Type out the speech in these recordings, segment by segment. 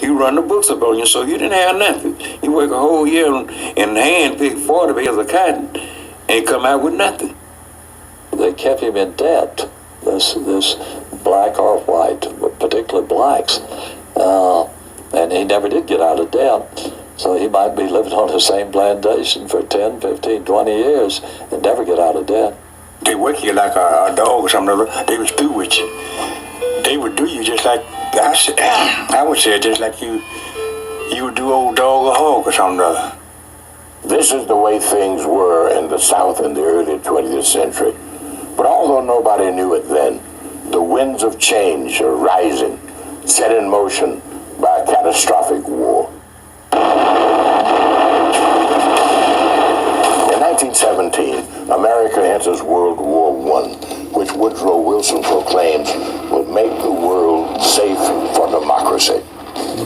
You run the books up on you, so you didn't have nothing. You work a whole year and hand pick 40 bales of cotton and come out with nothing. They kept him in debt, this black or white, particularly blacks. And he never did get out of debt. So he might be living on the same plantation for 10, 15, 20 years and never get out of debt. They work you like a dog or something. They was through with you. They would do you just like, I would say just like you would do old dog or hog or something. This is the way things were in the South in the early 20th century. But although nobody knew it then, the winds of change are rising, set in motion by a catastrophic war. In 1917, America enters World War I, which Woodrow Wilson proclaims would make the world safe for democracy.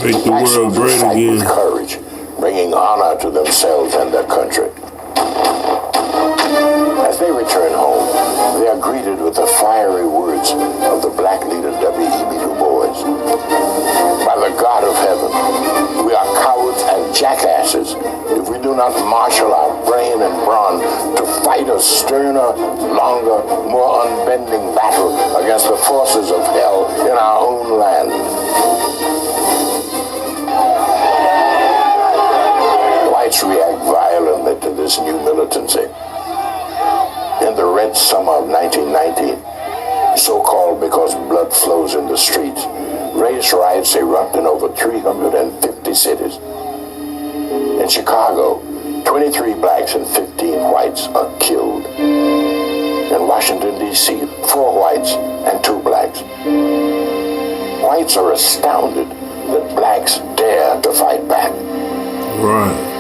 Make the world great again. With courage, bringing honor to themselves and their country. As they return home, they are greeted with the fiery words of the black leader W.E.B. Du Bois. By the God of heaven, we are cowards and jackasses if we do not marshal our brain and brawn to fight a sterner, longer, more unbending battle against the forces of hell in our own land. Whites react violently to this new militancy. In the red summer of 1919, so-called because blood flows in the streets, race riots erupt in over 350 cities. In Chicago, 23 blacks and 15 whites are killed. In Washington, D.C., 4 whites and 2 blacks. Whites are astounded that blacks dare to fight back. Right.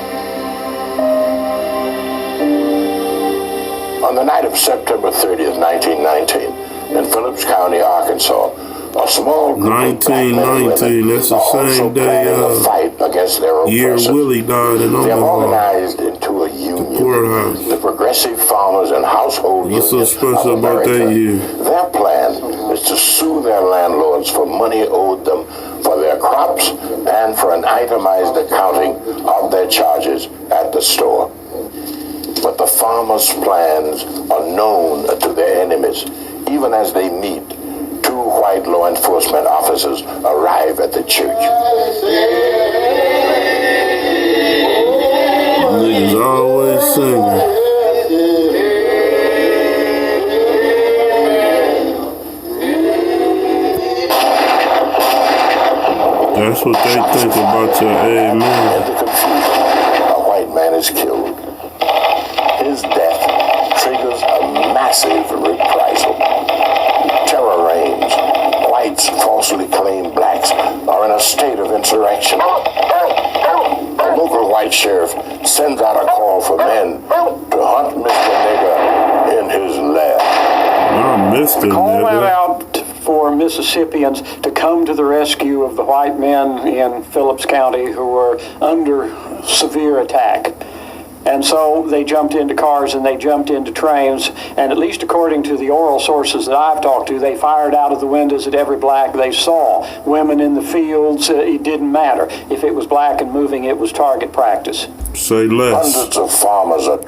On the night of September 30th, 1919, in Phillips County, Arkansas, a small group of black men and women that's the are also same day planning a fight against their oppressors. Willie died in They have Omaha. organized into a union, courthouse. the Progressive Farmers and Household What's so Union special of about America. that year? Their plan is to sue their landlords for money owed them for their crops and for an itemized accounting of their charges at the store. But the farmers' plans are known to their enemies. Even as they meet, 2 white law enforcement officers arrive at the church. Niggas always singing. That's what they think about your amen. In the confusion, a white man is killed. His death triggers a massive reprisal. Terror reigns. Whites falsely claim blacks are in a state of insurrection. The local white sheriff sends out a call for men to hunt Mr. Nigger in his lair. I missed it, Call went nigga. out for Mississippians to come to the rescue of the white men in Phillips County who were under severe attack. And so they jumped into cars and they jumped into trains, and at least according to the oral sources that I've talked to, they fired out of the windows at every black they saw. Women in the fields, it didn't matter. If it was black and moving, it was target practice. Say less. Hundreds of farmers are